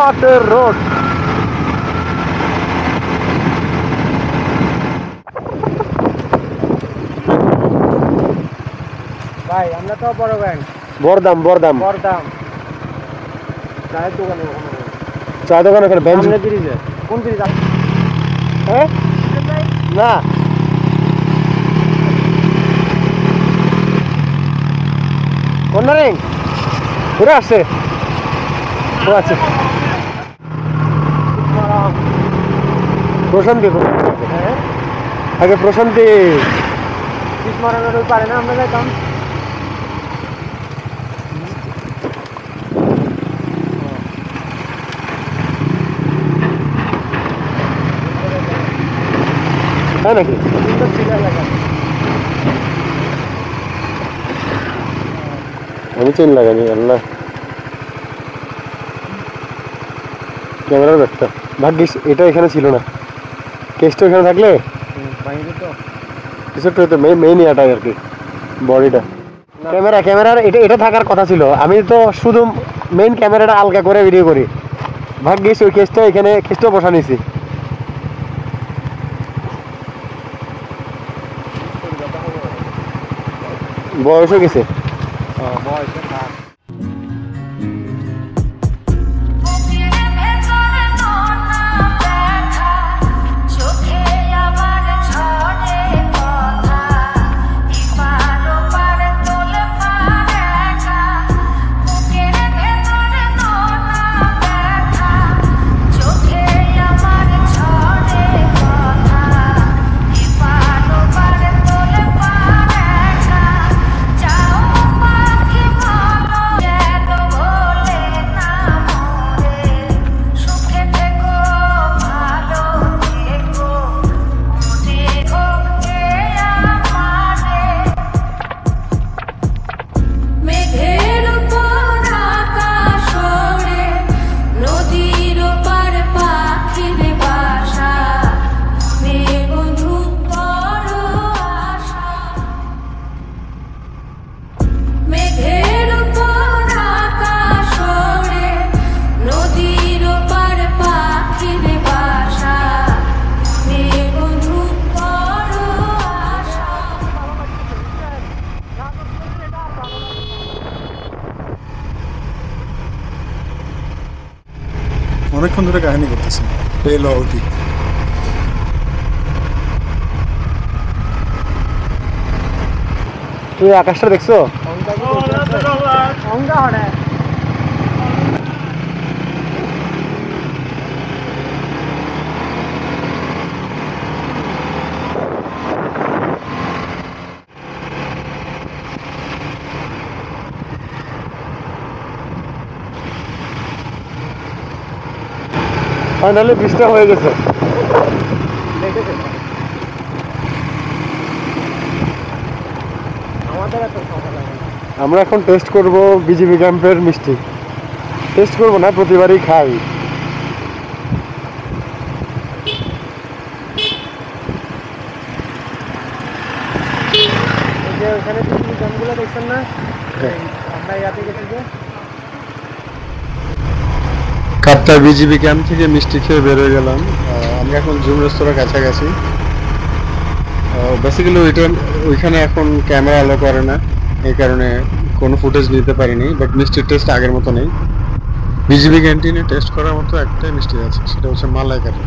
What a road! ভাই আমরা তো বড় ব্যাংক বরদাম বরদাম বড়দাম চায়ের দোকানে চা দোকান ওখানে বেঞ্চ সামনে ব্রিজে কোন ব্রিজ হ্যাঁ না কর্নারিং ঘুরে আসছে ও আচ্ছা প্রশান্তি হ্যাঁ আগে প্রশান্তি মারানোর পারে না আমরা যাইতাম তাই নাকি আমি চেন লাগানি আল্লাহ ক্যামেরার ব্যাগটা ভাগ্যিস এটা এখানে ছিল না কেসটা এখানে থাকলে কিছু একটু মেইন ইয়াটাই আর কি বডিটা ক্যামেরার এটা থাকার কথা ছিল আমি তো শুধু মেইন ক্যামেরাটা আলগা করে ভিডিও করি ভাগ্যিস ওই কেসটা এখানে কেসটা বসা নিয়েছি বয়স হয়ে গেছে অনেকক্ষণ ধরে কাহিনী করতেছে এই লহতি তুই আকাশটা দেখছো ফাইনালি বৃষ্টি হয়ে গেছে আমরা এখন টেস্ট করব বিজিবি ক্যাম্পের মিষ্টি টেস্ট করব না প্রতিবারই খাই ওখানে জামগুলো দেখছেন না আমরা ইয়াতে গেছি যে কাপ্তা বিজিবি ক্যাম্প থেকে মিষ্টি খেয়ে বের হয়ে গেলাম আমরা এখন জুম রেস্তোরাঁ কাছাকাছি বেসিক্যালি ওইখানে এখন ক্যামেরা অ্যালাউ করে না এই কারণে কোনো ফুটেজ নিতে পারিনি বাট মিষ্টির টেস্ট আগের মতো নেই বিজিবি ক্যান্টিনে টেস্ট করার মতো একটাই মিষ্টি আছে সেটা হচ্ছে মালাইকারি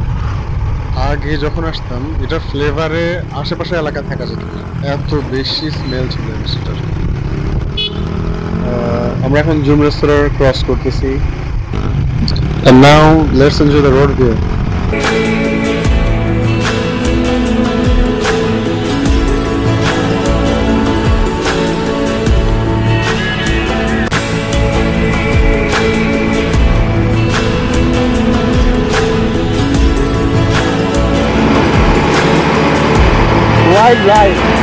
আগে যখন আসতাম এটার ফ্লেভারে আশেপাশে এলাকা থাকা যেত এত বেশি স্মেল ছিল মিষ্টিটার আমরা এখন জুম রেস্তোরাঁ ক্রস করতেছি and now let's enjoy the road view wildlife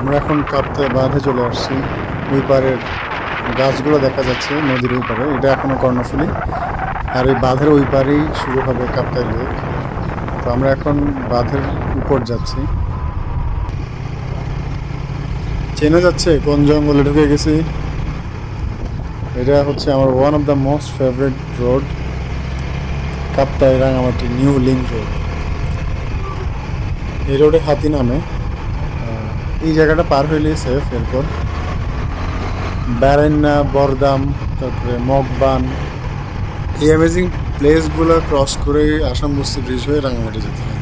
আমরা এখন কাপ্তা বাঁধে চলে আসছি ওই পারের গাছগুলো দেখা যাচ্ছে নদীর ওই পারে এটা এখনো কর্ণফুলী আর ওই বাঁধের ওই পারেই শুরু হবে কাপ্তাই লেক তো আমরা এখন বাঁধের উপর যাচ্ছি, চেনা যাচ্ছে কোন জঙ্গলে ঢুকে গেছি। এটা হচ্ছে আমার one of the most favourite road, Kaptai Rangamati new link road. এই রোডে হাতি নামে। এই জায়গাটা পার হইলেই সেফ। এরপর ব্যারেন্না, বরদাম, তারপরে মগবান, এই অ্যামেজিং প্লেসগুলো ক্রস করে আসাম বস্তি ব্রিজ হয়ে রাঙামাটি যেতে হয়।